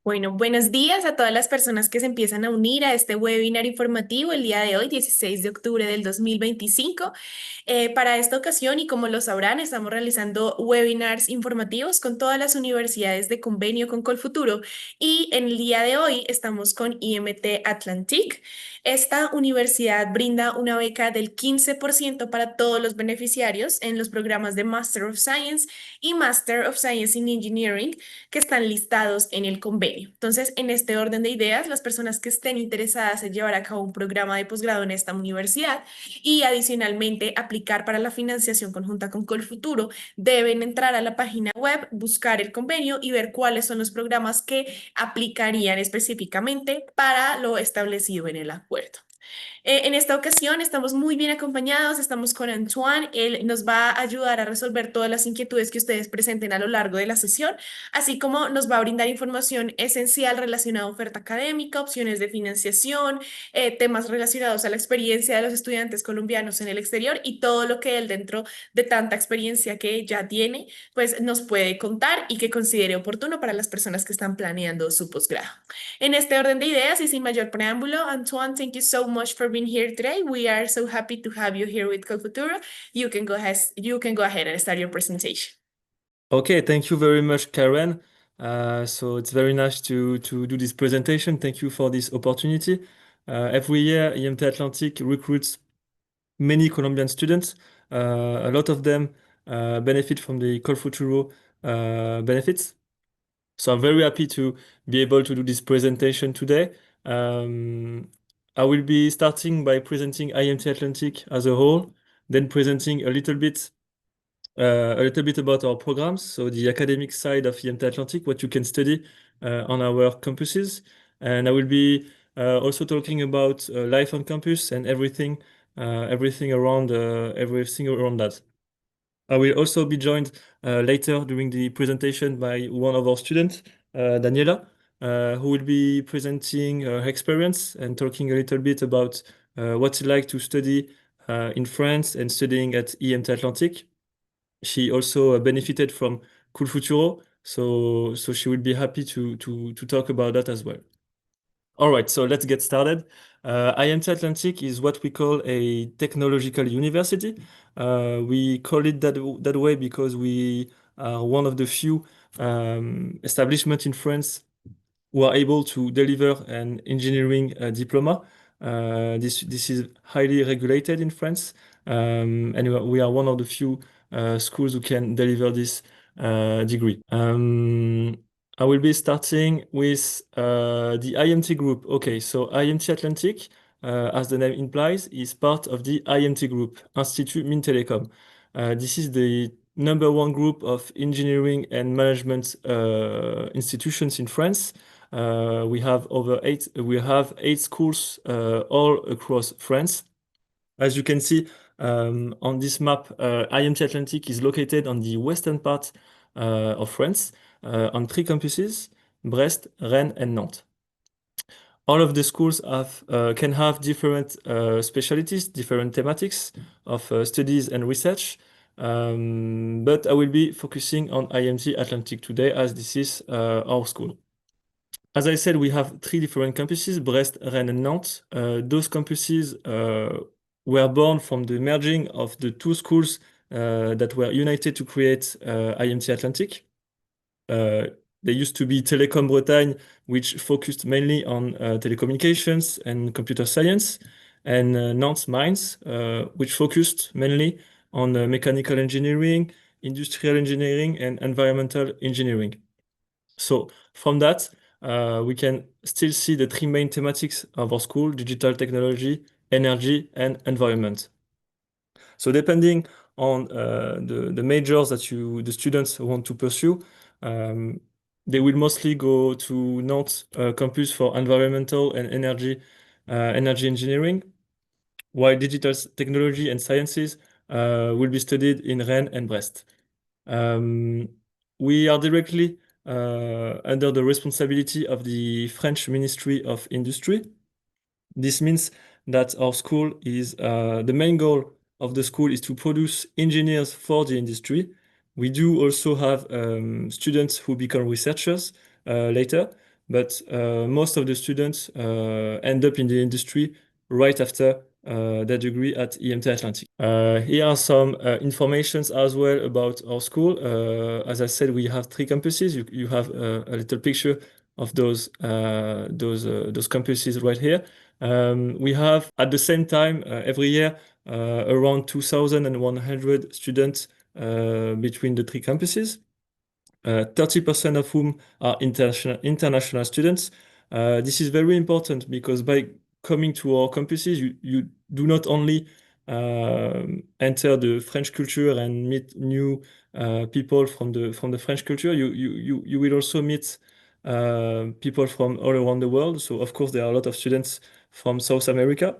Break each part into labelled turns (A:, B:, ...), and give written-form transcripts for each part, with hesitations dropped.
A: Bueno, buenos días a todas las personas que se empiezan a unir a este webinar informativo el día de hoy, 16 de octubre del 2025. Para esta ocasión, y como lo sabrán, estamos realizando webinars informativos con todas las universidades de convenio con Colfuturo y en el día de hoy estamos con IMT Atlantique. Esta universidad brinda una beca del 15% para todos los beneficiarios en los programas de Master of Science y Master of Science in Engineering que están listados en el convenio. Entonces, en este orden de ideas, las personas que estén interesadas en llevar a cabo un programa de posgrado en esta universidad y adicionalmente aplicar para la financiación conjunta con Colfuturo, deben entrar a la página web, buscar el convenio y ver cuáles son los programas que aplicarían específicamente para lo establecido en el acuerdo. En esta ocasión estamos muy bien acompañados, estamos con Antoine, él nos va a ayudar a resolver todas las inquietudes que ustedes presenten a lo largo de la sesión, así como nos va a brindar información esencial relacionada a oferta académica, opciones de financiación, temas relacionados a la experiencia de los estudiantes colombianos en el exterior y todo lo que él dentro de tanta experiencia que ya tiene, pues nos puede contar y que considere oportuno para las personas que están planeando su posgrado. En este orden de ideas y sin mayor preámbulo, Antoine, thank you so much for being here today. We are so happy to have you here with Colfuturo. You can go ahead and start your presentation.
B: Okay, thank you very much, Karen. So it's very nice to do this presentation. Thank you for this opportunity. Every year, IMT Atlantique recruits many Colombian students. A lot of them benefit from the Colfuturo benefits. So I'm very happy to be able to do this presentation today. I will be starting by presenting IMT Atlantique as a whole, then presenting a little bit about our programs, so the academic side of IMT Atlantique, what you can study on our campuses. And I will be also talking about life on campus and everything around that. I will also be joined later during the presentation by one of our students, Daniela, who will be presenting her experience and talking a little bit about what it's like to study in France and studying at IMT Atlantique. She also benefited from Cool Futuro, so she will be happy to talk about that as well. All right, so let's get started. IMT Atlantique is what we call a technological university. We call it that way because we are one of the few establishments in France who are able to deliver an engineering diploma. This is highly regulated in France, and we are one of the few schools who can deliver this degree. I will be starting with the IMT group. Okay, so IMT Atlantique, as the name implies, is part of the IMT group, Institut Mines Télécom. This is the number one group of engineering and management institutions in France. We have eight schools all across France. As you can see on this map, IMT Atlantique is located on the western part of France on three campuses: Brest, Rennes, and Nantes. All of the schools can have different specialties, different thematics of studies and research. But I will be focusing on IMT Atlantique today as this is our school. As I said, we have three different campuses, Brest, Rennes, and Nantes. Those campuses were born from the merging of the two schools that were united to create IMT Atlantique. There used to be Télécom Bretagne, which focused mainly on telecommunications and computer science, and Nantes Mines, which focused mainly on mechanical engineering, industrial engineering, and environmental engineering. So from that, we can still see the three main thematics of our school: digital technology, energy, and environment. So depending on the majors that the students want to pursue, they will mostly go to Nantes campus for environmental and energy engineering, while digital technology and sciences will be studied in Rennes and Brest. We are directly under the responsibility of the French Ministry of Industry. This means that our school is the main goal of the school is to produce engineers for the industry. We do also have students who become researchers later, but most of the students end up in the industry right after their degree at IMT Atlantique. Here are some informations as well about our school. As I said, we have three campuses. You have a little picture of those campuses right here. We have at the same time every year around 2,100 students between the three campuses. 30% of whom are international students. This is very important because by coming to our campuses, you do not only enter the French culture and meet new people from the French culture, you will also meet people from all around the world. So of course, there are a lot of students from South America,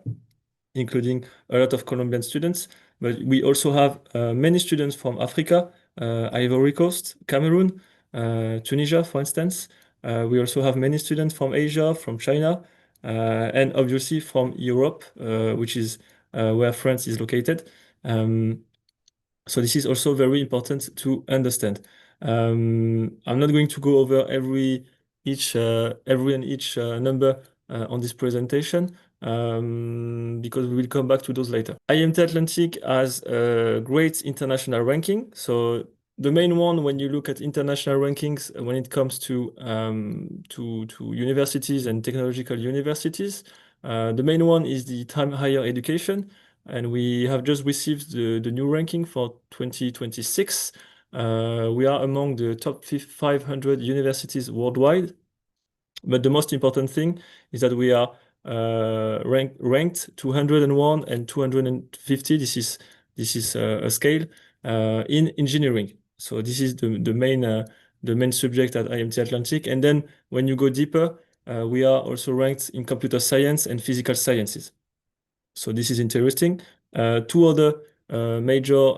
B: including a lot of Colombian students. But we also have many students from Africa, Ivory Coast, Cameroon, Tunisia, for instance. We also have many students from Asia, from China, and obviously from Europe, which is where France is located. So this is also very important to understand. I'm not going to go over every and each number on this presentation because we will come back to those later. IMT Atlantique has a great international ranking. So the main one, when you look at international rankings, when it comes to universities and technological universities, the main one is the Time Higher Education, and we have just received the new ranking for 2026. We are among the top 500 universities worldwide. But the most important thing is that we are ranked 201 and 250. This is a scale in engineering. So this is the main subject at IMT Atlantique. And then when you go deeper, we are also ranked in computer science and physical sciences. So this is interesting. Two other major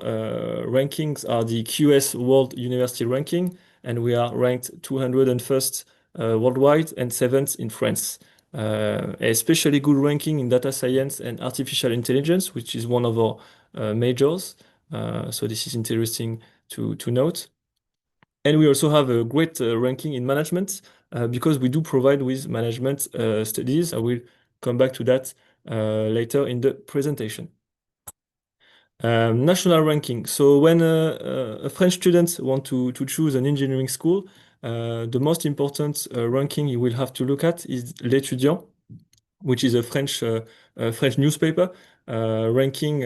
B: rankings are the QS World University Ranking, and we are ranked 201st worldwide and 7th in France. A especially good ranking in data science and artificial intelligence, which is one of our majors. So this is interesting to note. And we also have a great ranking in management because we do provide with management studies. I will come back to that later in the presentation. National ranking. So when a French student want to choose an engineering school, the most important ranking you will have to look at is l'Étudiant, which is a French newspaper ranking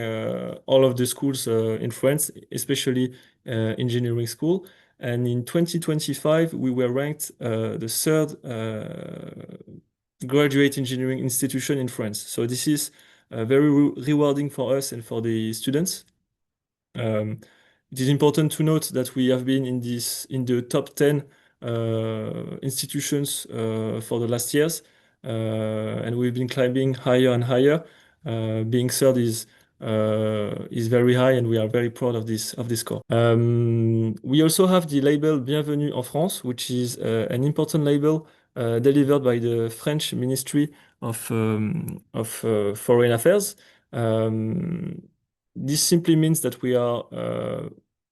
B: all of the schools in France, especially engineering school. And in 2025, we were ranked the third graduate engineering institution in France. So this is very rewarding for us and for the students. It is important to note that we have been in the top 10 institutions for the last years, and we've been climbing higher and higher. Being third is very high, and we are very proud of this score. We also have the label Bienvenue en France, which is an important label delivered by the French Ministry of Foreign Affairs. This simply means that we are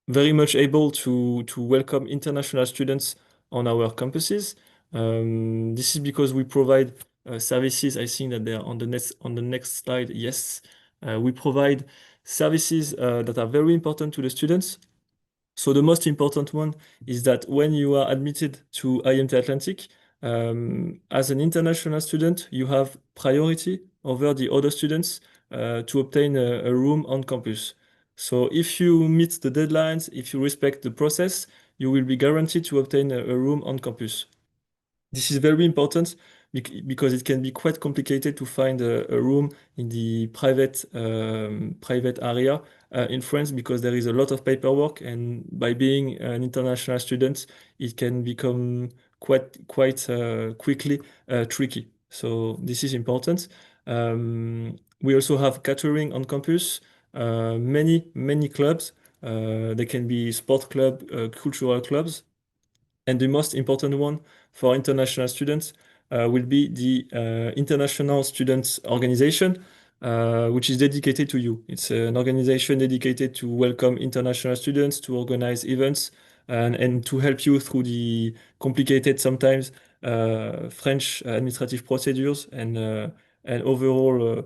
B: very much able to welcome international students on our campuses. This is because we provide services. I think that they are on the next slide. Yes, we provide services that are very important to the students. So the most important one is that when you are admitted to IMT Atlantique, as an international student, you have priority over the other students to obtain a room on campus. So if you meet the deadlines, if you respect the process, you will be guaranteed to obtain a room on campus. This is very important because it can be quite complicated to find a room in the private area in France because there is a lot of paperwork, and by being an international student, it can become quite quickly tricky. So this is important. We also have catering on campus. Many clubs. They can be sport club, cultural clubs. And the most important one for international students will be the International Students Organization, which is dedicated to you. It's an organization dedicated to welcome international students, to organize events, and to help you through the complicated sometimes French administrative procedures, and overall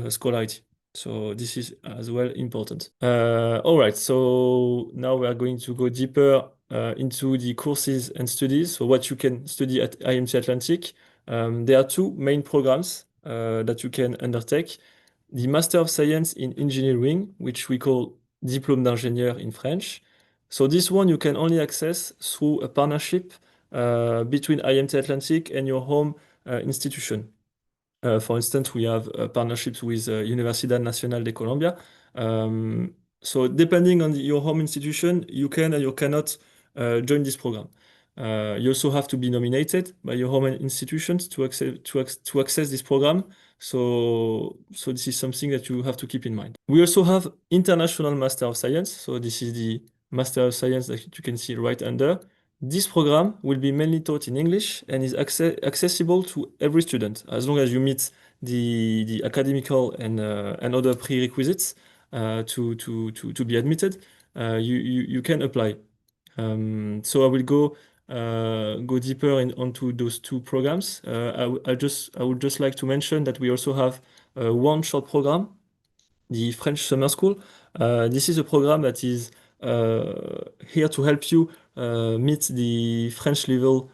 B: scholarity. So this is as well important. All right, so now we are going to go deeper into the courses and studies. So what you can study at IMT Atlantique. There are two main programs that you can undertake. The Master of Science in Engineering, which we call Diplôme d'ingénieur in French. So this one you can only access through a partnership between IMT Atlantique and your home institution. For instance, we have partnerships with Universidad Nacional de Colombia. So depending on your home institution, you can or you cannot join this program. You also have to be nominated by your home institutions to access this program. So this is something that you have to keep in mind. We also have International Master of Science. So this is the Master of Science that you can see right under. This program will be mainly taught in English and is accessible to every student as long as you meet the academical and other prerequisites to be admitted. You can apply. So I will go deeper onto those two programs. I would just like to mention that we also have one short program, the French Summer School. This is a program that is here to help you meet the French level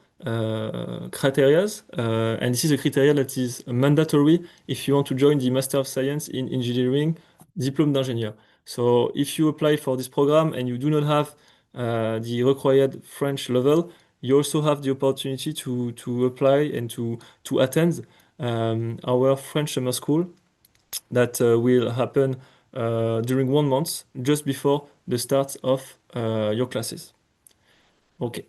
B: criteria, and this is a criteria that is mandatory if you want to join the Master of Science in Engineering Diplôme d'ingénieur. So if you apply for this program and you do not have the required French level, you also have the opportunity to apply and to attend our French Summer School that will happen during 1 month just before the start of your classes. Okay.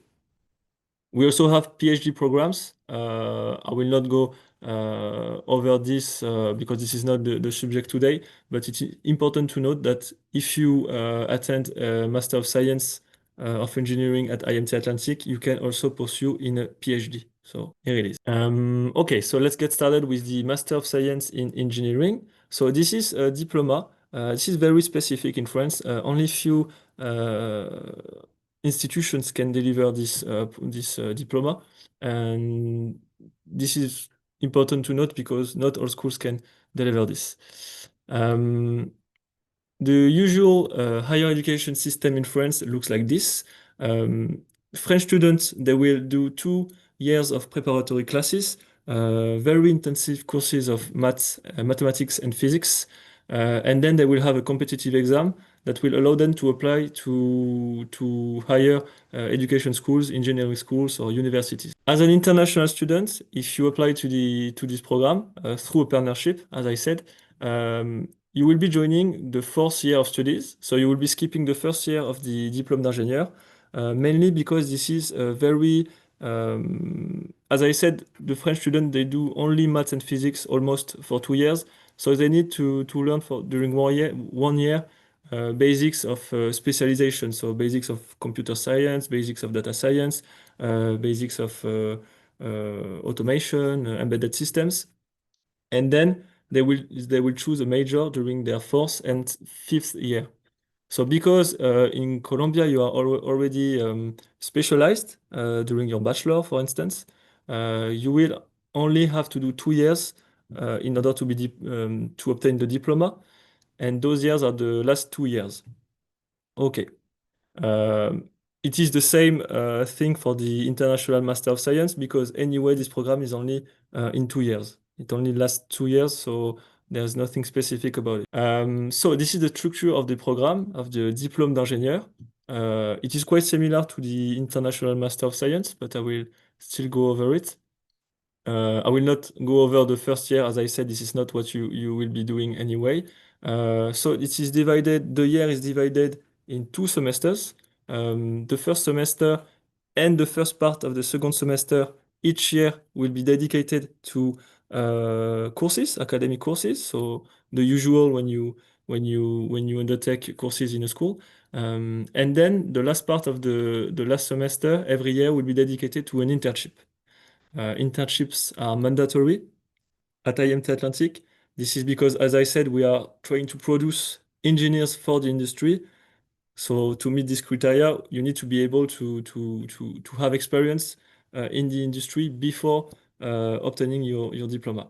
B: We also have PhD programs. I will not go over this because this is not the subject today, but it's important to note that if you attend a Master of Science of Engineering at IMT Atlantique, you can also pursue in a PhD. So here it is. Okay, so let's get started with the Master of Science in Engineering. So this is a diploma. This is very specific in France. Only few institutions can deliver this diploma, and this is important to note because not all schools can deliver this. The usual higher education system in France looks like this. French students, they will do 2 years of preparatory classes, very intensive courses of mathematics and physics, and then they will have a competitive exam that will allow them to apply to higher education schools, engineering schools, or universities. As an international student, if you apply to this program through a partnership, as I said, you will be joining the 4th year of studies. So you will be skipping the 1st year of the diplôme d'ingénieur, mainly because this is a very, as I said, the French students, they do only maths and physics almost for 2 years. So they need to learn during 1 year basics of specialization. So basics of computer science, basics of data science, basics of automation, embedded systems. And then they will choose a major during their 4th and 5th year. So because in Colombia you are already specialized during your bachelor, for instance, you will only have to do 2 years in order to obtain the diploma, and those years are the last 2 years. Okay. It is the same thing for the International Master of Science because anyway, this program is only in 2 years. It only lasts 2 years, so there's nothing specific about it. So this is the structure of the program, of the Diplôme d'ingénieur. It is quite similar to the International Master of Science, but I will still go over it. I will not go over the 1st year, as I said, this is not what you will be doing anyway. So it is divided, the year is divided in 2 semesters. The first semester and the first part of the second semester, each year will be dedicated to courses, academic courses. So the usual when you undertake courses in a school. And then the last part of the last semester, every year will be dedicated to an internship. Internships are mandatory at IMT Atlantique. This is because, as I said, we are trying to produce engineers for the industry. So to meet this criteria, you need to be able to have experience in the industry before obtaining your diploma.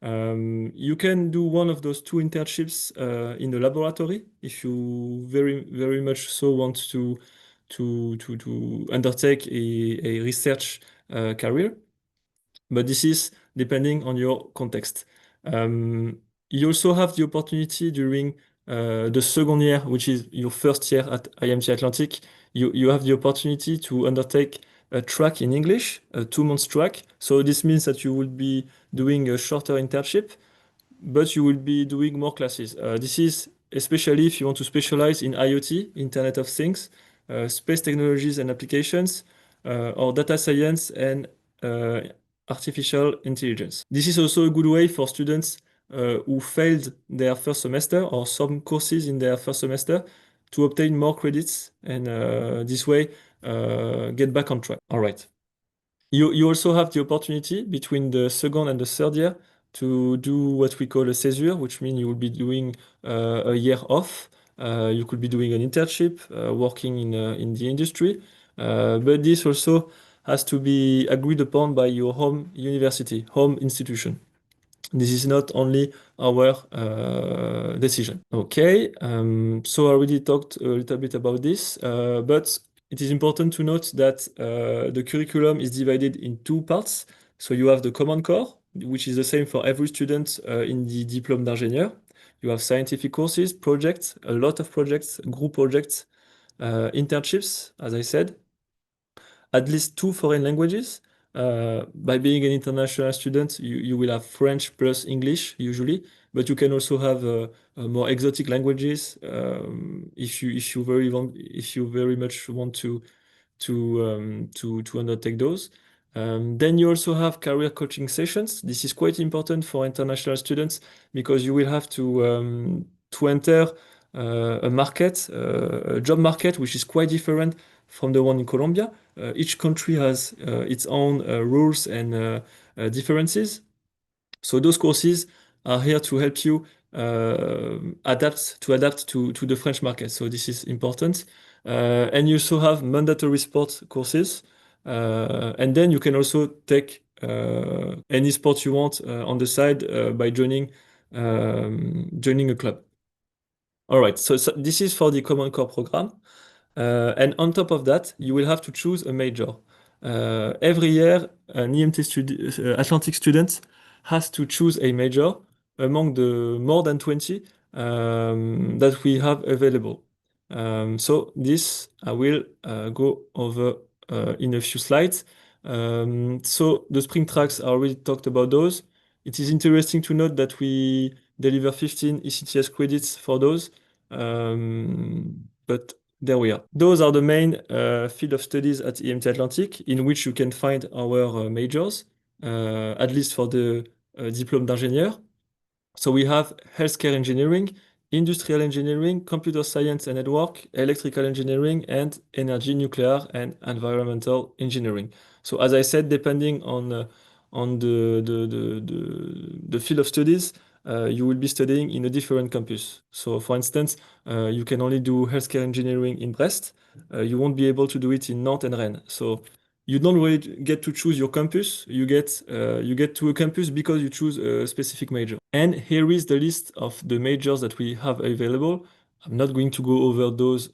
B: You can do one of those two internships in the laboratory if you very much so want to undertake a research career, but this is depending on your context. You also have the opportunity during the second year, which is your first year at IMT Atlantique. You have the opportunity to undertake a track in English, a 2 month track. So this means that you will be doing a shorter internship, but you will be doing more classes. This is especially if you want to specialize in IoT, Internet of Things, space technologies and applications, or data science and uh, artificial intelligence. This is also a good way for students who failed their first semester or some courses in their first semester to obtain more credits and this way get back on track. All right. You also have the opportunity between the second and the third year to do what we call a césure, which means you will be doing a year off. You could be doing an internship, working in the industry, but this also has to be agreed upon by your home university, home institution. This is not only our decision. Okay, so I already talked a little bit about this, but it is important to note that the curriculum is divided in two parts. So you have the common core, which is the same for every student in the diplôme d'ingénieur. You have scientific courses, projects, a lot of projects, group projects, internships, as I said, at least two foreign languages. By being an international student, you will have French plus English usually, but you can also have more exotic languages if you very much want to undertake those. Then you also have career coaching sessions. This is quite important for international students because you will have to enter a market, a job market, which is quite different from the one in Colombia. Each country has its own rules and differences. So those courses are here to help you adapt to the French market. So this is important. And you also have mandatory sport courses. And then you can also take any sport you want on the side by joining a club. All right, so this is for the Common Core program. And on top of that, you will have to choose a major. Every year, an EMT Atlantic student has to choose a major among the more than 20 that we have available. So this I will go over in a few slides. So the spring tracks, I already talked about those. It is interesting to note that we deliver 15 ECTS credits for those. But there we are. Those are the main field of studies at IMT Atlantique in which you can find our majors, at least for the diplôme d'ingénieur. So we have healthcare engineering, industrial engineering, computer science and network, electrical engineering, and energy, nuclear, and environmental engineering. So as I said, depending on the field of studies, you will be studying in a different campus. So for instance, you can only do healthcare engineering in Brest. You won't be able to do it in Nantes and Rennes. So you don't really get to choose your campus. You get to a campus because you choose a specific major. And here is the list of the majors that we have available. I'm not going to go over those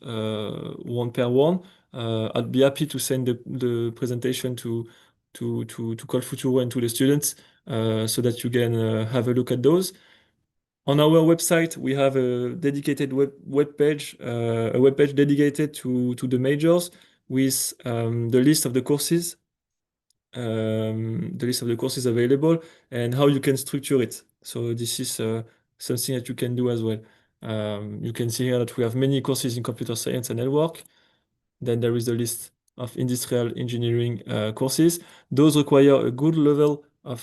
B: one per one. I'd be happy to send the presentation to Col Futuro and to the students so that you can have a look at those. On our website, we have a dedicated web page, a web page dedicated to the majors with the list of the courses available and how you can structure it. So this is something that you can do as well. You can see here that we have many courses in computer science and network. Then there is the list of industrial engineering courses. Those require a good level of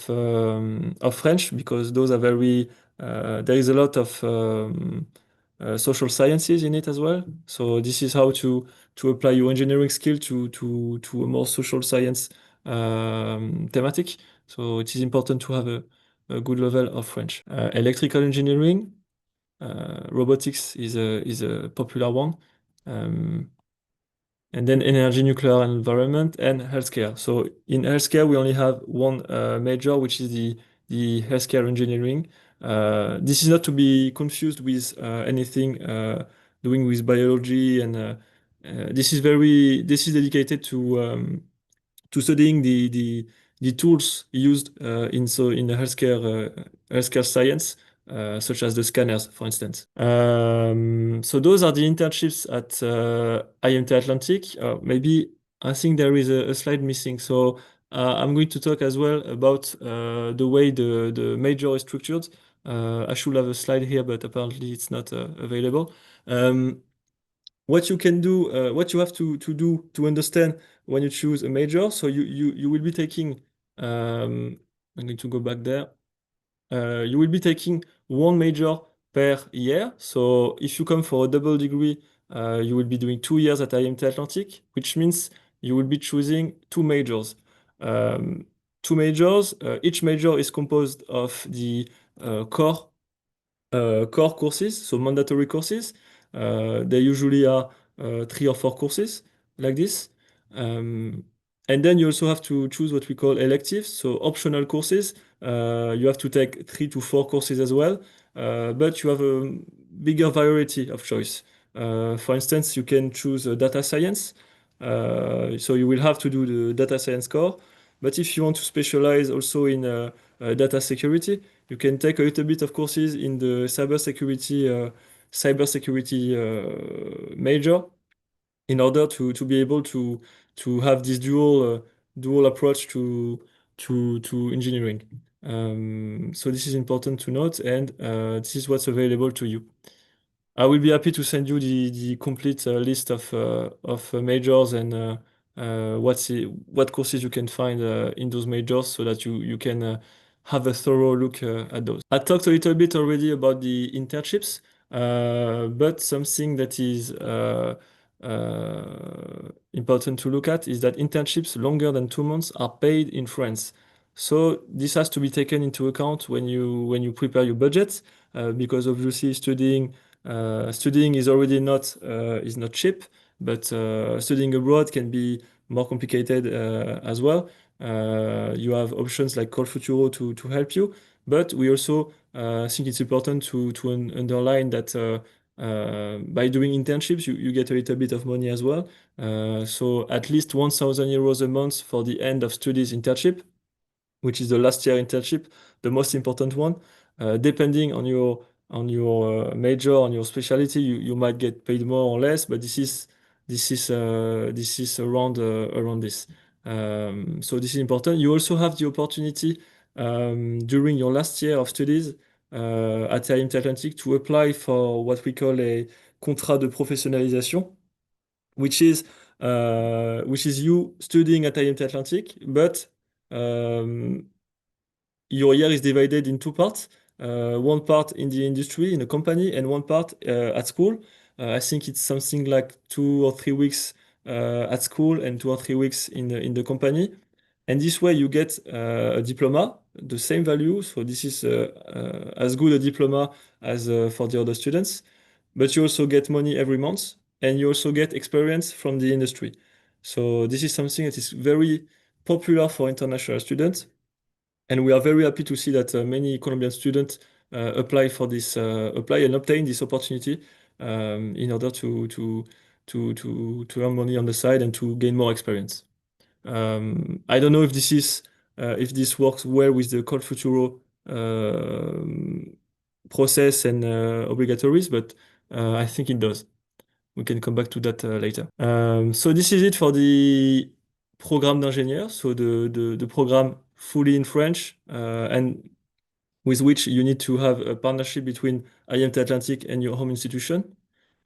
B: French because those are very, there is a lot of social sciences in it as well. So this is how to apply your engineering skill to a more social science thematic. So it is important to have a good level of French. Electrical engineering, robotics is a popular one. and then energy, nuclear, and environment, and healthcare. So in healthcare, we only have one major, which is the healthcare engineering. This is not to be confused with anything doing with biology, and this is dedicated to studying the tools used in the healthcare science, such as the scanners, for instance. So those are the internships at IMT Atlantique. Maybe I think there is a slide missing. So I'm going to talk as well about the way the major is structured. I should have a slide here, but apparently it's not available. What you can do, what you have to do to understand when you choose a major. So you will be taking, I'm going to go back there. You will be taking one major per year. So if you come for a double degree, you will be doing 2 years at IMT Atlantique, which means you will be choosing two majors. Two majors, each major is composed of the core courses, so mandatory courses. They usually are 3 or 4 courses like this. And then you also have to choose what we call electives, so optional courses. You have to take 3 to 4 courses as well, but you have a bigger variety of choice. For instance, you can choose data science, so you will have to do the data science core. But if you want to specialize also in data security, you can take a little bit of courses in the cybersecurity major in order to be able to have this dual approach to engineering. So this is important to note, and this is what's available to you. I will be happy to send you the complete list of majors and what courses you can find in those majors so that you can have a thorough look at those. I talked a little bit already about the internships, but something that is important to look at is that internships longer than 2 months are paid in France. So this has to be taken into account when you prepare your budget, because obviously studying is not cheap, but studying abroad can be more complicated as well. You have options like Call Futuro to help you, but we also think it's important to underline that by doing internships, you get a little bit of money as well. So at least 1,000 euros a month for the end of studies internship, which is the last year internship, the most important one. Depending on your major, on your specialty, you might get paid more or less, but this is around this. So this is important. You also have the opportunity during your last year of studies at IMT Atlantique to apply for what we call a contrat de professionnalisation, which is you studying at IMT Atlantique, but your year is divided in 2 parts. One part in the industry, in a company, and one part at school. I think it's something like 2 or 3 weeks at school and 2 or 3 weeks in the company. And this way you get a diploma, the same value. So this is as good a diploma as for the other students. But you also get money every month, and you also get experience from the industry. So this is something that is very popular for international students. And we are very happy to see that many Colombian students apply and obtain this opportunity in order to earn money on the side and to gain more experience. I don't know if this works well with the Call Futuro process and obligatories, but I think it does. We can come back to that later. So this is it for the programme d'ingénieur, so the program fully in French, and with which you need to have a partnership between IMT Atlantique and your home institution.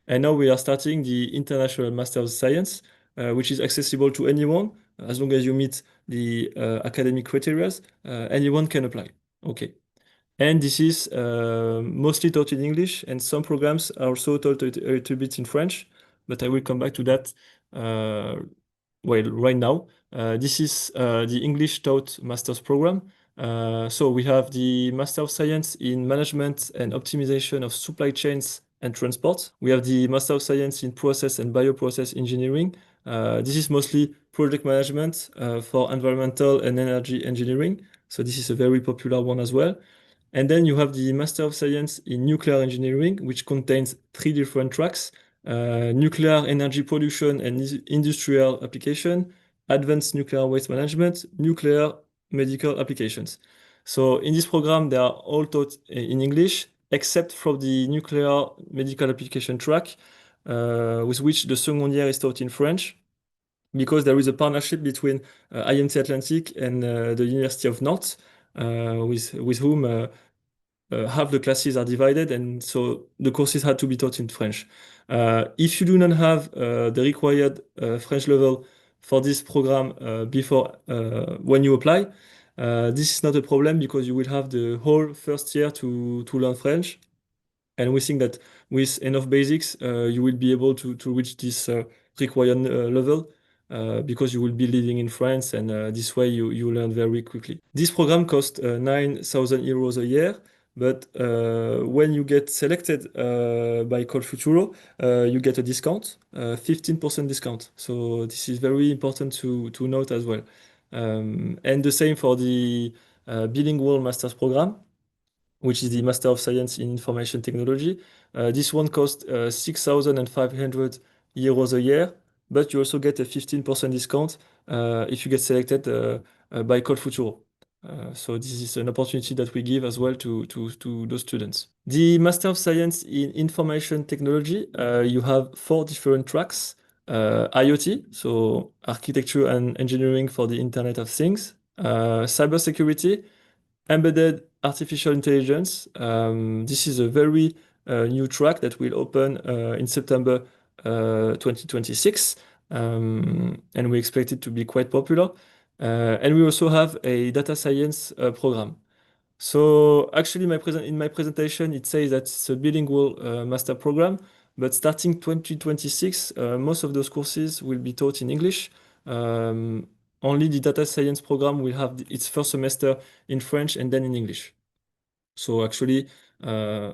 B: And now we are starting the International Master of Science, which is accessible to anyone as long as you meet the academic criteria. Anyone can apply. Okay. And this is mostly taught in English, and some programs are also taught a little bit in French, but I will come back to that right now. This is the English taught master's program. So we have the Master of Science in Management and Optimization of Supply Chains and Transport. We have the Master of Science in Process and Bioprocess Engineering. This is mostly project management for environmental and energy engineering. So this is a very popular one as well. And then you have the Master of Science in Nuclear Engineering, which contains three different tracks: nuclear energy production and industrial application, advanced nuclear waste management, nuclear medical applications. So in this program, they are all taught in English, except for the nuclear medical application track, with which the second year is taught in French, because there is a partnership between IMT Atlantique and the University of Nantes, with whom half the classes are divided, and so the courses had to be taught in French. If you do not have the required French level for this program before when you apply, this is not a problem because you will have the whole first year to learn French. And we think that with enough basics, you will be able to reach this required level because you will be living in France, and this way you learn very quickly. This program costs 9,000 euros a year, but when you get selected by Col Futuro, you get a discount, 15% discount. So this is very important to note as well. And the same for the bilingual master's program, which is the Master of Science in Information Technology. This one costs 6,500 euros a year, but you also get a 15% discount if you get selected by Col Futuro. So this is an opportunity that we give as well to those students. The Master of Science in Information Technology, you have four different tracks. IoT, so architecture and engineering for the Internet of Things, cybersecurity, embedded artificial intelligence. This is a very new track that will open in September 2026, and we expect it to be quite popular. And we also have a data science program. So actually, in my presentation, it says that it's a bilingual master program, but starting 2026, most of those courses will be taught in English. Only the data science program will have its first semester in French and then in English. So actually, uh,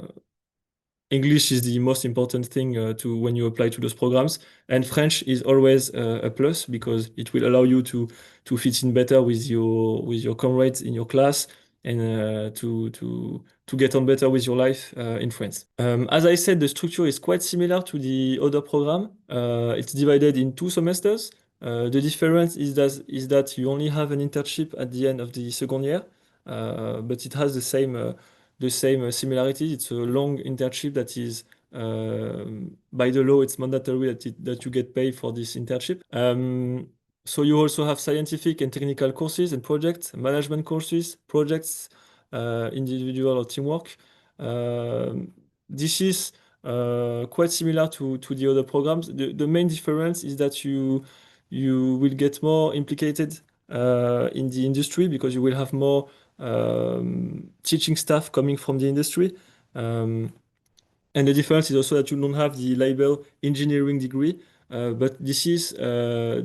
B: English is the most important thing to when you apply to those programs, and French is always a plus because it will allow you to fit in better with your comrades in your class, and to get on better with your life in France. As I said, the structure is quite similar to the other program. It's divided in two semesters. The difference is that you only have an internship at the end of the second year, but it has the same similarity. It's a long internship that is, by the law, it's mandatory that you get paid for this internship. So you also have scientific and technical courses and projects, management courses, projects, individual or teamwork. This is quite similar to the other programs. The main difference is that you will get more implicated in the industry because you will have more teaching staff coming from the industry. Um, and the difference is also that you don't have the label engineering degree, but this is a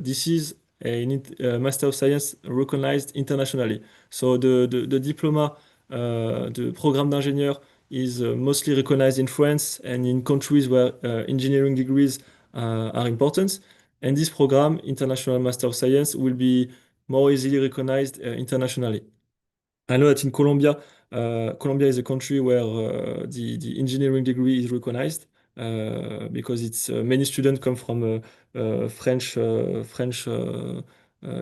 B: Master of Science recognized internationally. So the diploma, the programme d'ingénieur is mostly recognized in France and in countries where engineering degrees are important. And this program, International Master of Science, will be more easily recognized internationally. I know that in Colombia, Colombia is a country where the engineering degree is recognized because it's many students come from French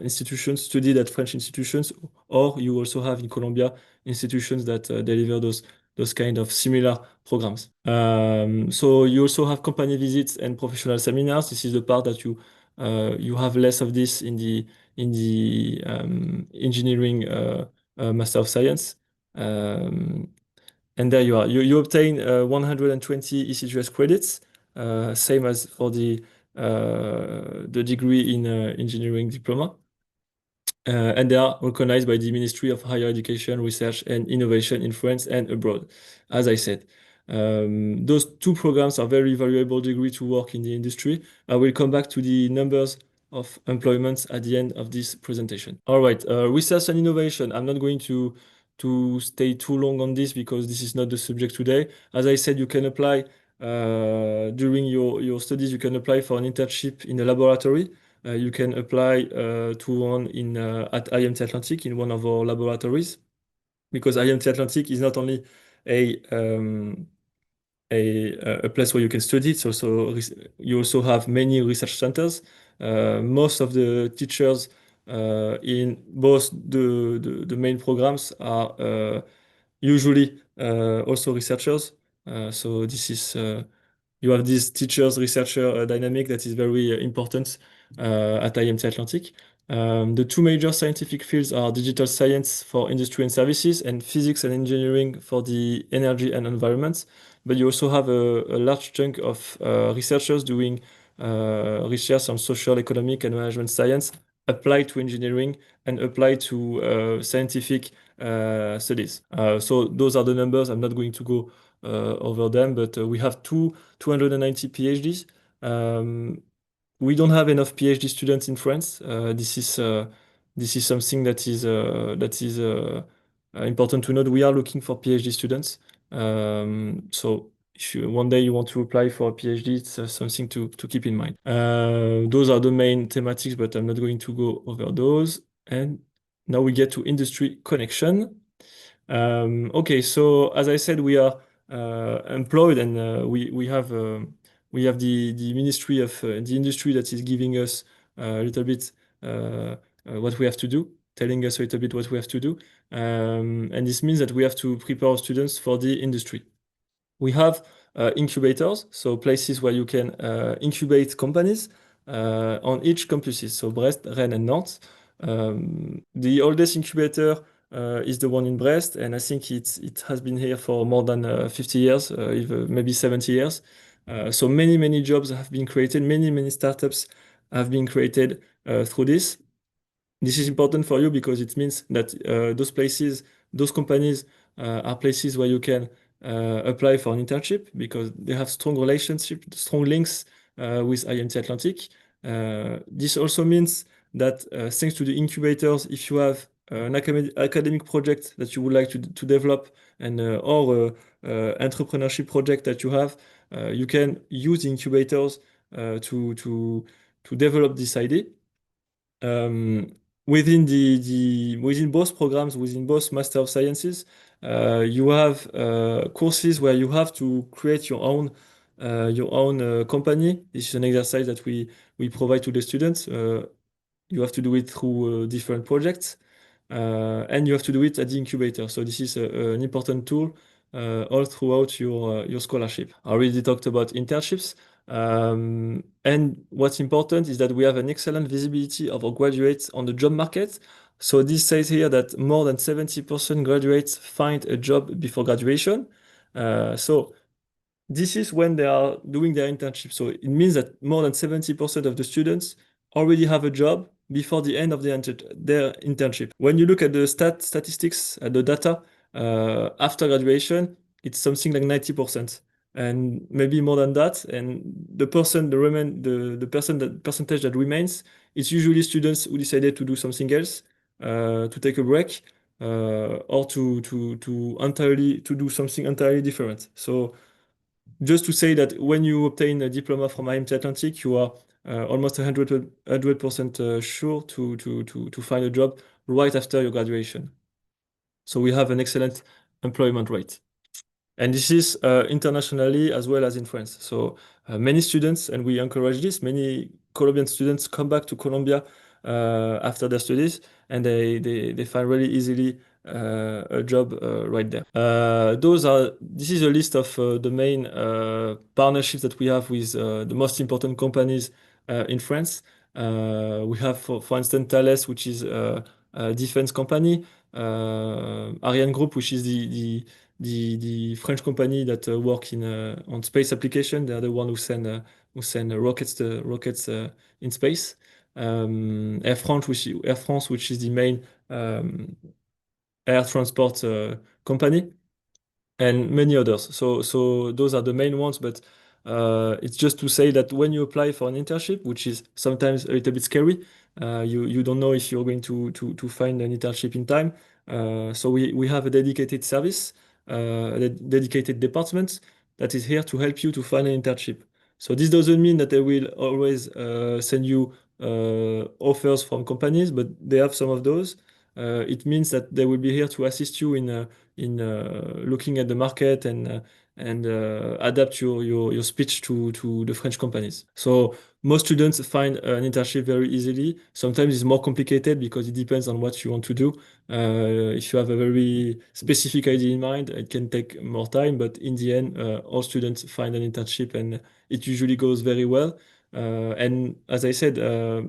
B: institutions, studied at French institutions, or you also have in Colombia institutions that deliver those kind of similar programs. So you also have company visits and professional seminars. This is the part that you have less of this in the engineering. Master of Science. Um, and there you are. You obtain 120 ECGS credits, same as for the degree in engineering diploma. And they are recognized by the Ministry of Higher Education, Research and Innovation in France and abroad, as I said. Those two programs are very valuable degree to work in the industry. I will come back to the numbers of employments at the end of this presentation. All right, research and innovation. I'm not going to stay too long on this because this is not the subject today. As I said, you can apply during your studies, you can apply for an internship in a laboratory. you can apply to one in at IMT Atlantique in one of our laboratories, because IMT Atlantique is not only a um, a place where you can study. It's also you also have many research centers. Most of the teachers in both the main programs are usually also researchers. So this is you have this teachers researcher dynamic that is very important at IMT Atlantique. The two major scientific fields are digital science for industry and services and physics and engineering for the energy and environment. But you also have a large chunk of researchers doing research on social, economic, and management science applied to engineering and applied to scientific studies. So those are the numbers. I'm not going to go over them, but we have 290 PhDs. Um, we don't have enough PhD students in France. This is something that is important to note. We are looking for PhD students. So if you, one day you want to apply for a PhD, it's something to keep in mind. Those are the main thematics, but I'm not going to go over those. And now we get to industry connection. Okay, so as I said, we are employed, and we have the Ministry of the Industry that is giving us a little bit what we have to do, telling us a little bit what we have to do, and this means that we have to prepare our students for the industry. We have incubators, so places where you can incubate companies on each campuses, so Brest, Rennes, and Nantes. The oldest incubator is the one in Brest, and I think it has been here for more than 50 years, even maybe 70 years. So many jobs have been created, many startups have been created through this. This is important for you because it means that those places, those companies are places where you can apply for an internship because they have strong relationship, strong links with IMT Atlantique. This also means that thanks to the incubators, if you have an academic project that you would like to develop and or entrepreneurship project that you have, you can use the incubators to develop this idea. Um, within within both programs, within both Master of Sciences, you have courses where you have to create your own company. This is an exercise that we provide to the students. You have to do it through different projects, and you have to do it at the incubator. So this is an important tool all throughout your scholarship. I already talked about internships. And what's important is that we have an excellent visibility of our graduates on the job market. So this says here that more than 70% graduates find a job before graduation. So this is when they are doing their internship. So it means that more than 70% of the students already have a job before the end of their internship. When you look at the statistics, at the data, after graduation, it's something like 90%. And maybe more than that. And the percentage that remains, it's usually students who decided to do something else, to take a break, or to entirely to do something entirely different. So just to say that when you obtain a diploma from IMT Atlantique, you are almost 100% sure to find a job right after your graduation. So we have an excellent employment rate. And this is internationally as well as in France. So many students, and we encourage this, many Colombian students come back to Colombia after their studies, and they find really easily a job right there. This is a list of the main partnerships that we have with the most important companies in France. We have, for instance, Thales, which is a defense company, Ariane Group, which is the French company that work in on space application. They are the one who send rockets in space. Air France, which is the main air transport company, and many others. So those are the main ones, but it's just to say that when you apply for an internship, which is sometimes a little bit scary, you don't know if you're going to find an internship in time. So we have a dedicated service, a dedicated department that is here to help you to find an internship. So this doesn't mean that they will always send you offers from companies, but they have some of those. It means that they will be here to assist you in looking at the market and adapt your speech to the French companies. So most students find an internship very easily. Sometimes it's more complicated because it depends on what you want to do. If you have a very specific idea in mind, it can take more time, but in the end, all students find an internship and it usually goes very well. And as I said,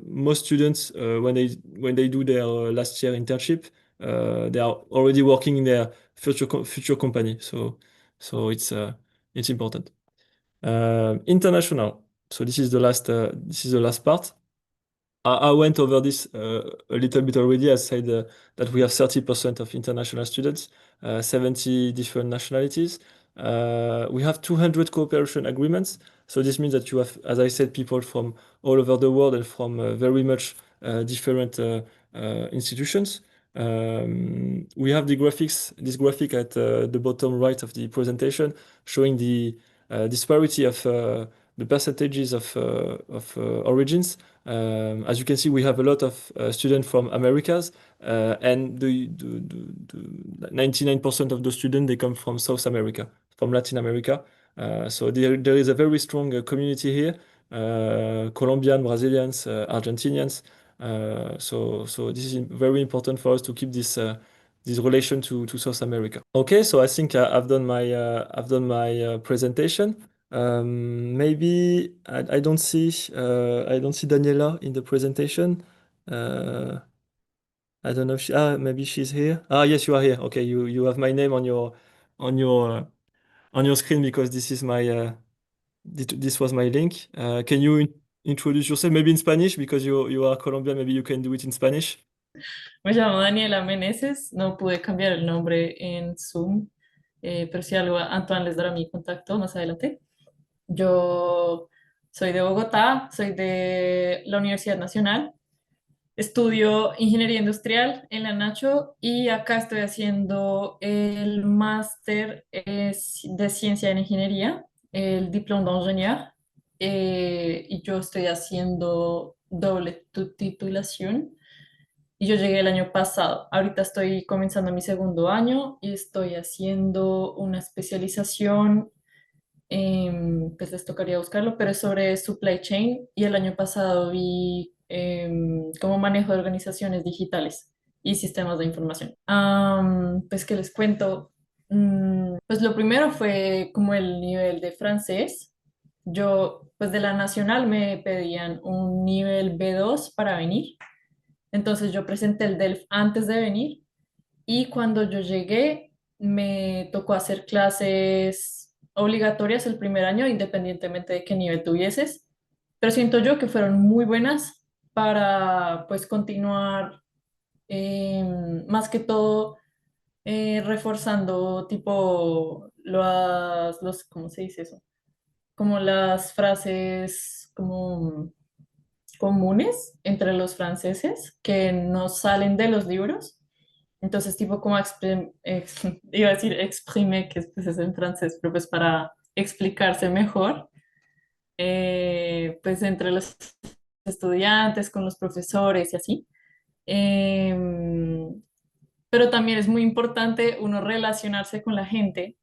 B: most students, when they do their last year internship, they are already working in their future company. So it's important. International. So this is the last part. I went over this a little bit already. I said that we have 30% of international students, 70 different nationalities. We have 200 cooperation agreements. So this means that you have, as I said, people from all over the world and from very much different institutions. We have this graphic at the bottom right of the presentation showing the disparity of the percentages of origins. As you can see, we have a lot of students from Americas, and the 99% of the students they come from South America, from Latin America. So there is a very strong community here, Colombian, Brazilians, Argentinians. So this is very important for us to keep this relation to South America. Okay, so I think I've done my presentation. Maybe I don't see Daniela in the presentation. Uh, I don't know if maybe she's here. Ah, yes, you are here. Okay, you have my name on your uh, on your screen because this is my this was my link. Can you introduce yourself maybe in Spanish because you are Colombian? Maybe you can do it in Spanish.
C: Me llamo Daniela Meneses, no pude cambiar el nombre en Zoom, pero si algo, Antoine les dará mi contacto más adelante. Yo soy de Bogotá, soy de la Universidad Nacional, estudio ingeniería industrial en la Nacho y acá estoy haciendo el máster de ciencia en ingeniería, el diploma d'ingénieur, y yo estoy haciendo doble titulación. Y yo llegué el año pasado. Ahorita estoy comenzando mi segundo año y estoy haciendo una especialización, pues les tocaría buscarlo, pero es sobre supply chain. Y el año pasado vi cómo manejo de organizaciones digitales y sistemas de información. Pues que les cuento. Pues lo primero fue como el nivel de francés. Yo, pues de la nacional me pedían un nivel B2 para venir. Entonces yo presenté el DELF antes de venir y cuando yo llegué me tocó hacer clases obligatorias el primer año, independientemente de qué nivel tuvieses, pero siento yo que fueron muy buenas para pues continuar más que todo reforzando tipo ¿cómo se dice eso? Como las frases como comunes entre los franceses que no salen de los libros. Entonces, tipo como iba a decir exprime, que pues es en francés, pero pues para explicarse mejor, pues entre los estudiantes, con los profesores y así. Pero también es muy importante uno relacionarse con la gente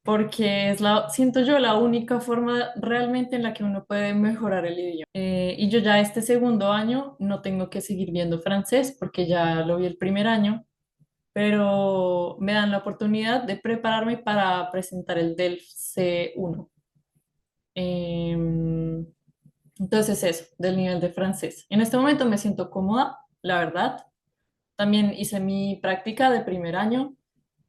C: porque siento yo, la única forma realmente en la que uno puede mejorar el idioma. Y yo ya este segundo año no tengo que seguir viendo francés porque ya lo vi el primer año, pero me dan la oportunidad de prepararme para presentar el del C1. Entonces eso, del nivel de francés. En este momento me siento cómoda, la verdad. También hice mi práctica de primer año,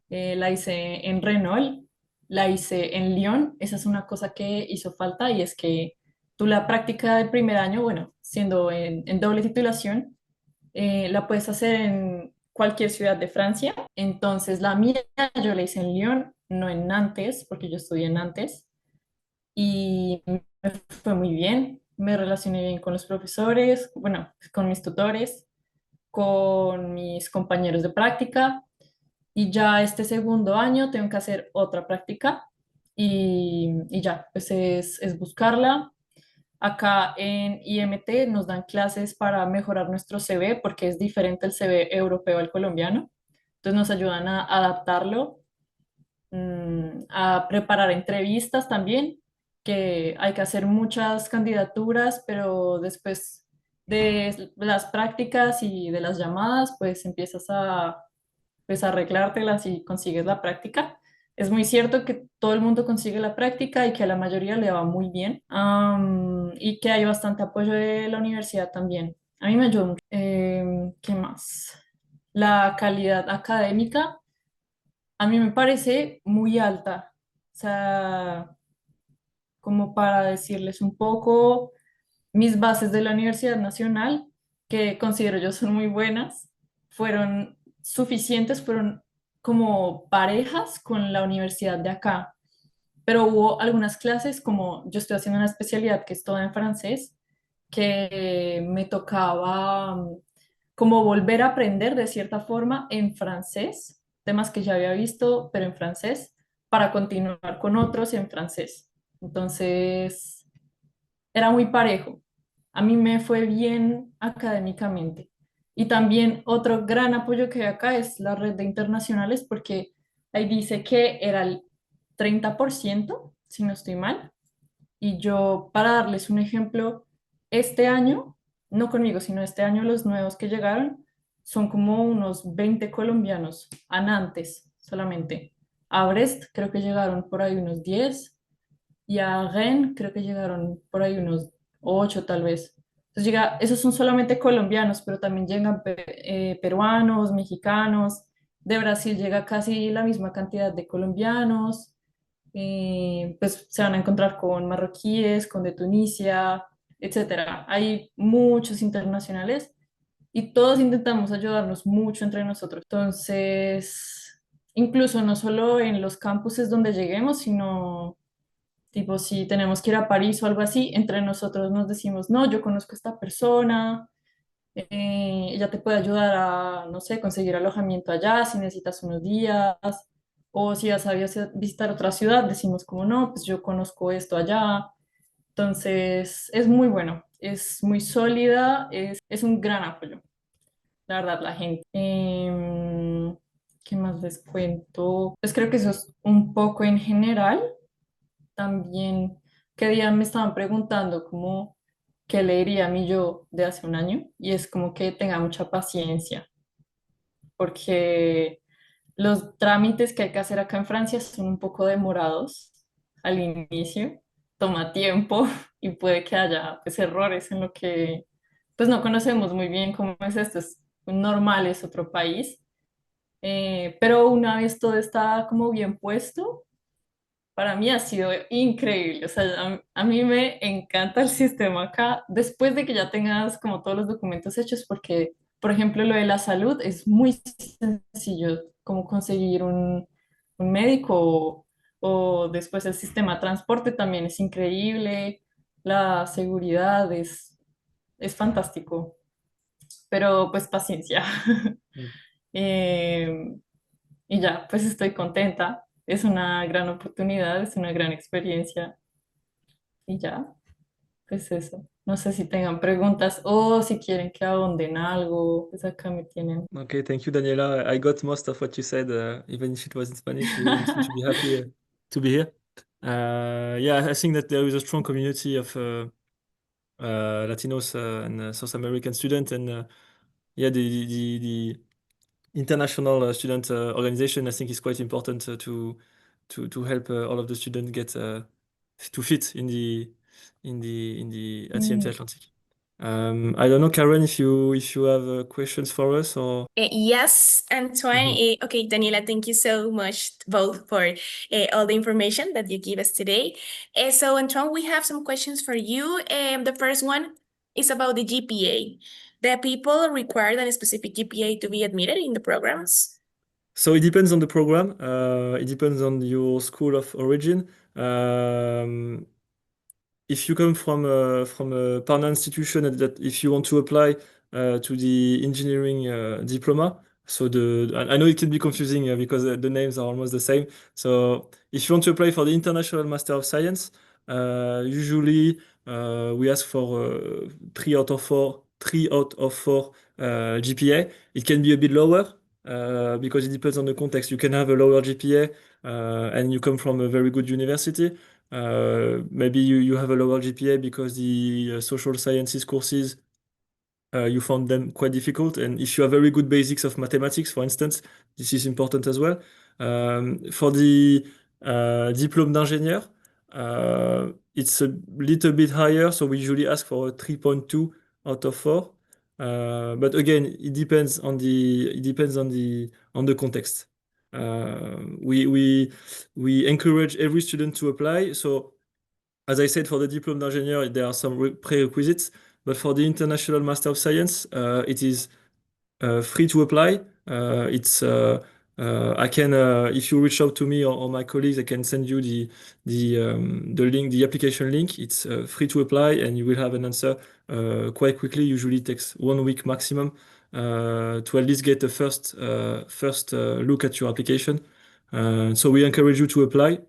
C: la hice en Renault, la hice en Lyon. Esa es una cosa que hizo falta y es que tú la práctica del primer año, bueno, siendo en doble titulación, la puedes hacer en cualquier ciudad de Francia. Entonces la mía yo la hice en Lyon, no en Nantes, porque yo estudié en Nantes y me fue muy bien. Me relacioné bien con los profesores, bueno, con mis tutores, con mis compañeros de práctica y ya este segundo año tengo que hacer otra práctica y ya, pues es buscarla. Acá en IMT nos dan clases para mejorar nuestro CV porque es diferente el CV europeo al colombiano. Entonces nos ayudan a adaptarlo, a preparar entrevistas también, que hay que hacer muchas candidaturas, pero después de las prácticas y de las llamadas, pues empiezas a pues arreglártelas y consigues la práctica. Es muy cierto que todo el mundo consigue la práctica y que a la mayoría le va muy bien, y que hay bastante apoyo de la universidad también. A mí me ayudó mucho. ¿Qué más? La calidad académica a mí me parece muy alta. O sea, como para decirles un poco, mis bases de la Universidad Nacional, que considero yo son muy buenas, fueron suficientes, fueron como parejas con la universidad de acá. Pero hubo algunas clases, como yo estoy haciendo una especialidad que es toda en francés, que me tocaba como volver a aprender de cierta forma en francés, temas que ya había visto, pero en francés, para continuar con otros en francés. Entonces, era muy parejo. A mí me fue bien académicamente. Y también otro gran apoyo que hay acá es la red de internacionales, porque ahí dice que era el 30%, si no estoy mal. Y yo, para darles un ejemplo, este año, no conmigo, sino este año los nuevos que llegaron, son como unos 20 colombianos, a Nantes solamente. A Brest creo que llegaron por ahí unos 10 y a Rennes creo que llegaron por ahí unos 8 tal vez. Entonces llega, esos son solamente colombianos, pero también llegan peruanos, mexicanos, de Brasil llega casi la misma cantidad de colombianos, pues se van a encontrar con marroquíes, con de Tunisia, etcétera. Hay muchos internacionales y todos intentamos ayudarnos mucho entre nosotros. Entonces, incluso no solo en los campuses donde lleguemos, sino tipo, si tenemos que ir a París o algo así, entre nosotros nos decimos, no, yo conozco a esta persona, ella te puede ayudar a, no sé, conseguir alojamiento allá si necesitas unos días, o si vas a visitar otra ciudad, decimos como, no, pues yo conozco esto allá. Entonces, es muy bueno, es muy sólida, es un gran apoyo, la verdad, la gente. ¿Qué más les cuento? Pues creo que eso es un poco en general. También, qué día me estaban preguntando como qué le diría a mí yo de hace un año, y es como que tenga mucha paciencia, porque los trámites que hay que hacer acá en Francia son un poco demorados al inicio, toma tiempo y puede que haya pues errores en lo que pues no conocemos muy bien cómo es esto, es normal, es otro país. Pero una vez todo está como bien puesto, para mí ha sido increíble. O sea, a mí me encanta el sistema acá después de que ya tengas como todos los documentos hechos, porque, por ejemplo, lo de la salud es muy sencillo, como conseguir un médico, o después el sistema de transporte también es increíble, la seguridad es fantástico, pero pues paciencia.
B: Mm.
C: Eh, y ya, pues estoy contenta. Es una gran oportunidad, es una gran experiencia. Y ya, pues eso. No sé si tengan preguntas o si quieren que ahonden algo, pues acá me tienen.
B: Okay, thank you, Daniela. I got most of what you said, even if it was in Spanish. You seem to be happy to be here. Yeah, I think that there is a strong community of Latinos and South American students, and yeah, the international student organization, I think, is quite important to help all of the students get to fit in the IMT
C: Mm.
B: Atlantique. I don't know, Karen, if you have questions for us or.
A: Yes, Antoine.
B: Mhm.
A: Okay, Daniela, thank you so much both for all the information that you give us today. So, Antoine, we have some questions for you. The first one is about the GPA. The people required a specific GPA to be admitted in the programs.
B: So it depends on the program. It depends on your school of origin. If you come from a partner institution, that if you want to apply to the engineering diploma, so I know it can be confusing because the names are almost the same. So if you want to apply for the International Master of Science, usually we ask for 3 out of 4 GPA. It can be a bit lower because it depends on the context. You can have a lower GPA and you come from a very good university. Maybe you have a lower GPA because the social sciences courses you found them quite difficult. And if you have very good basics of mathematics, for instance, this is important as well. For the diplôme d'ingénieur, it's a little bit higher, so we usually ask for a 3.2 out of 4. But again, it depends on the context. We encourage every student to apply. So as I said, for the diplôme d'ingénieur, there are some prerequisites, but for the International Master of Science, it is free to apply. I can, if you reach out to me or my colleagues, I can send you the link, the application link. It's free to apply, and you will have an answer quite quickly. Usually it takes 1 week maximum to at least get a first look at your application. So we encourage you to apply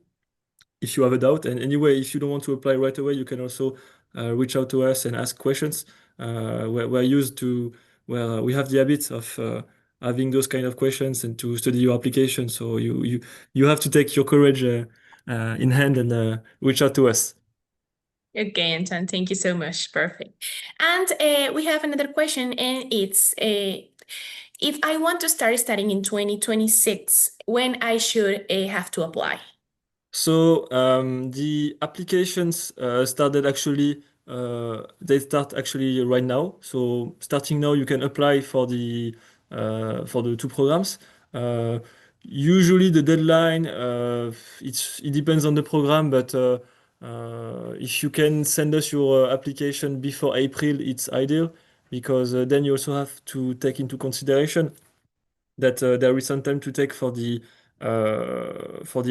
B: if you have a doubt. And anyway, if you don't want to apply right away, you can also reach out to us and ask questions. We're used to, well, we have the habit of having those kind of questions and to study your application. So you have to take your courage in hand and reach out to us.
A: Okay, Anton, thank you so much. Perfect. And we have another question, and it's if I want to start studying in 2026, when I should have to apply?
B: So the applications they start actually right now. So starting now, you can apply for the 2 programs. Uh, Usually the deadline it depends on the program, but if you can send us your application before April, it's ideal because then you also have to take into consideration that there is some time to take for the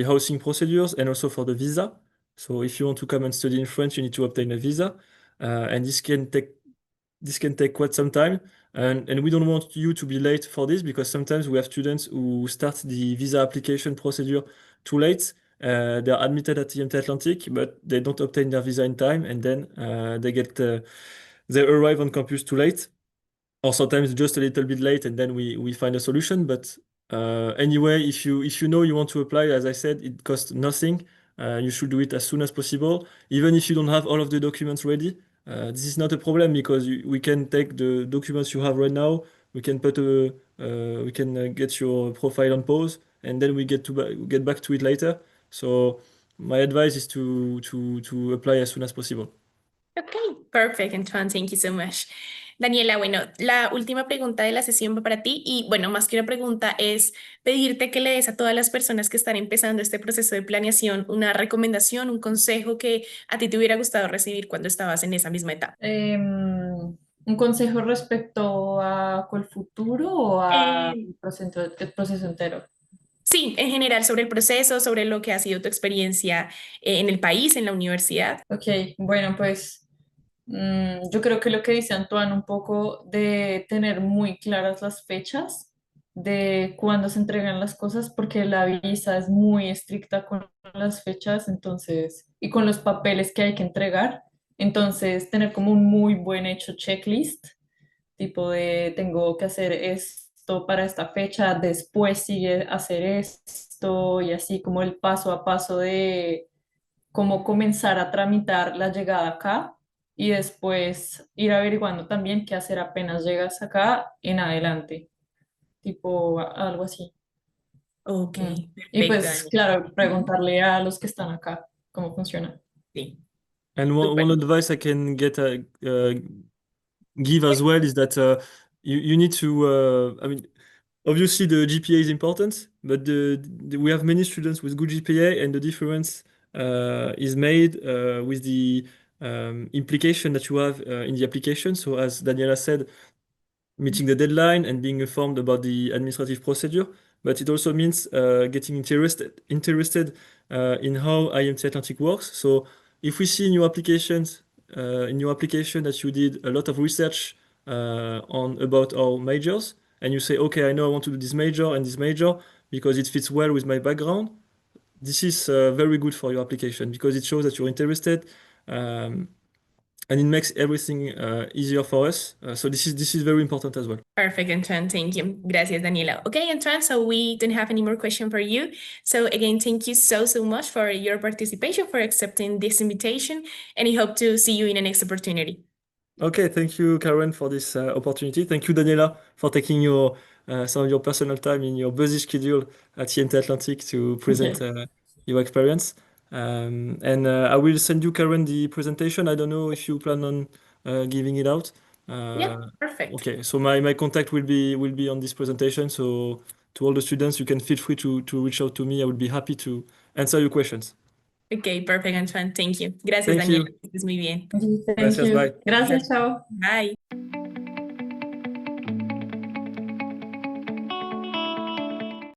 B: housing procedures and also for the visa. So if you want to come and study in France, you need to obtain a visa, and this can take quite some time. And we don't want you to be late for this because sometimes we have students who start the visa application procedure too late. They are admitted at IMT Atlantique, but they don't obtain their visa in time, and then they arrive on campus too late or sometimes just a little bit late, and then we find a solution. But anyway, if you know you want to apply, as I said, it costs nothing. You should do it as soon as possible, even if you don't have all of the documents ready. This is not a problem because we can take the documents you have right now. We can get your profile on pause, and then we get back to it later. So my advice is to apply as soon as possible.
A: Ok, perfect, Antoine, thank you so much. Daniela, bueno, la última pregunta de la sesión va para ti y bueno, más que una pregunta es pedirte que le des a todas las personas que están empezando este proceso de planeación una recomendación, un consejo que a ti te hubiera gustado recibir cuando estabas en esa misma etapa.
C: ¿Un consejo respecto a el futuro o a
A: Eh,
C: el proceso entero?
A: sí, en general sobre el proceso, sobre lo que ha sido tu experiencia en el país, en la universidad.
C: Ok, bueno, pues yo creo que lo que dice Antoine un poco de tener muy claras las fechas de cuándo se entregan las cosas, porque la visa es muy estricta con las fechas, entonces, y con los papeles que hay que entregar. Entonces, tener como un muy buen hecho checklist, tipo de tengo que hacer esto para esta fecha, después sigue hacer esto y así como el paso a paso de cómo comenzar a tramitar la llegada acá y después ir averiguando también qué hacer apenas llegas acá en adelante, tipo algo así.
A: Ok,
C: Mm. Y
A: perfecto,
C: pues
A: Daniela.
C: claro,
A: Ujú.
C: preguntarle a los que están acá cómo funciona.
A: Sí,
B: And one
A: súper.
B: advice I can give as well is that you need to I mean obviously the GPA is important, but we have many students with good GPA, and the difference is made with the implication that you have in the application. So as Daniela said, meeting the deadline and being informed about the administrative procedure, but it also means getting interested in how IMT Atlantic works. So if we see in your application that you did a lot of research on about our majors, and you say, okay, I know I want to do this major and this major because it fits well with my background. This is very good for your application because it shows that you're interested. Um, and it makes everything easier for us. So this is very important as well.
A: Perfect, Antoine. Thank you. Gracias, Daniela. Okay, Antoine, so we don't have any more question for you. So again, thank you so much for your participation, for accepting this invitation, and I hope to see you in the next opportunity.
B: Okay, thank you, Karen, for this opportunity. Thank you, Daniela, for taking some of your personal time in your busy schedule at IMT Atlantique to present your experience. And I will send you, Karen, the presentation. I don't know if you plan on giving it out.
A: Yeah, perfect.
B: Okay, so my contact will be on this presentation. So to all the students, you can feel free to reach out to me. I would be happy to answer your questions.
A: Okay, perfect, Antoine. Thank you. Gracias,
B: Thank
A: Daniela.
B: you.
A: Que estés muy bien.
C: Thank
B: Gracias,
C: you.
B: bye.
C: Gracias, chao.
A: Bye.